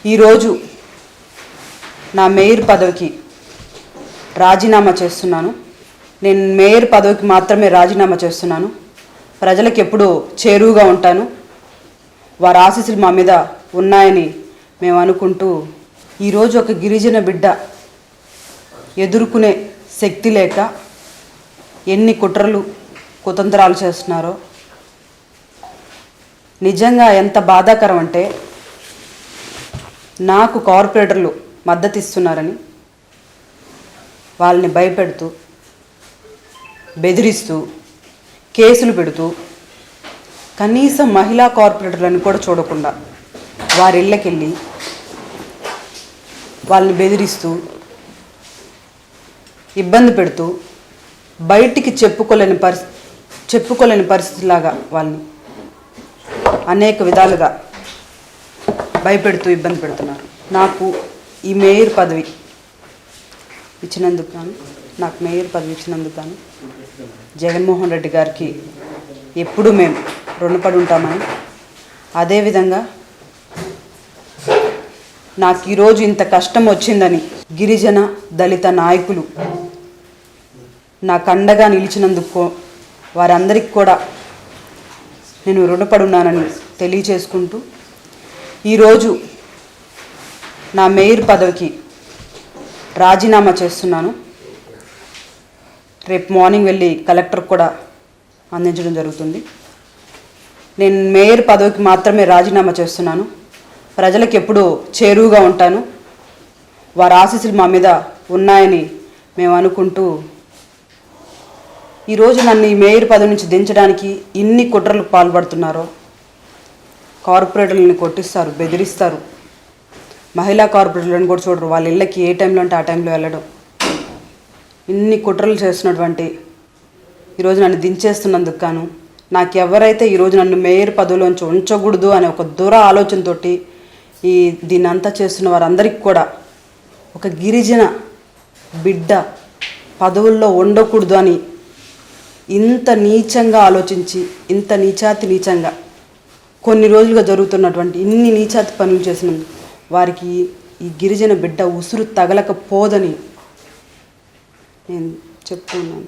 ఈరోజు నా మేయర్ పదవికి రాజీనామా చేస్తున్నాను. నేను మేయర్ పదవికి మాత్రమే రాజీనామా చేస్తున్నాను. ప్రజలకు ఎప్పుడూ చేరువుగా ఉంటాను. వారి ఆశీస్సులు మా మీద ఉన్నాయని మేము అనుకుంటూ ఈరోజు ఒక గిరిజన బిడ్డ ఎదుర్కొనే శక్తి లేక ఎన్ని కుట్రలు కుతంత్రాలు చేస్తున్నారో నిజంగా ఎంత బాధాకరం అంటే, నాకు కార్పొరేటర్లు మద్దతు ఇస్తున్నారని వాళ్ళని భయపెడుతూ బెదిరిస్తూ కేసులు పెడుతూ కనీసం మహిళా కార్పొరేటర్లను కూడా చూడకుండా వారి ఇళ్ళకెళ్ళి వాళ్ళని బెదిరిస్తూ ఇబ్బంది పెడుతూ బయటికి చెప్పుకోలేని పరిస్థితిలాగా వాళ్ళని అనేక విధాలుగా భయపెడుతూ ఇబ్బంది పెడుతున్నారు. నాకు ఈ మేయర్ పదవి ఇచ్చినందుకు గాను జగన్మోహన్ రెడ్డి గారికి ఎప్పుడూ మేము రుణపడి ఉంటామని, అదేవిధంగా నాకు ఈరోజు ఇంత కష్టం వచ్చిందని గిరిజన దళిత నాయకులు నాకు అండగా నిలిచినందుకు వారందరికీ కూడా నేను రుణపడి ఉన్నానని తెలియచేసుకుంటూ ఈరోజు నా మేయర్ పదవికి రాజీనామా చేస్తున్నాను. రేపు మార్నింగ్ వెళ్ళి కలెక్టర్కి కూడా అందించడం జరుగుతుంది. నేను మేయర్ పదవికి మాత్రమే రాజీనామా చేస్తున్నాను. ప్రజలకు ఎప్పుడూ చేరువుగా ఉంటాను. వారి ఆశీస్సులు మా మీద ఉన్నాయని మేము అనుకుంటూ ఈరోజు నన్ను ఈ మేయర్ పదవి నుంచి దించడానికి ఇన్ని కుట్రలకు పాల్పడుతున్నారో, కార్పొరేటర్లను కొట్టిస్తారు, బెదిరిస్తారు, మహిళా కార్పొరేటర్లను కూడా చూడరు, వాళ్ళ ఇళ్ళకి ఏ టైంలో అంటే ఆ టైంలో వెళ్ళడం, ఇన్ని కుట్రలు చేస్తున్నటువంటి ఈరోజు నన్ను దించేస్తున్నందుకు గాను నాకు ఎవరైతే ఈరోజు నన్ను మేయర్ పదవిలోంచి ఉంచకూడదు అనే ఒక దూర ఆలోచనతో దీన్ని అంతా చేస్తున్న వారందరికీ కూడా, ఒక గిరిజన బిడ్డ పదవుల్లో ఉండకూడదు అని ఇంత నీచంగా ఆలోచించి, ఇంత నీచంగా కొన్ని రోజులుగా జరుగుతున్నటువంటి ఇన్ని నీచాతి పనులు చేసినందుకు వారికి ఈ గిరిజన బిడ్డ ఉసురు తగలకపోదని నేను చెప్తున్నాను.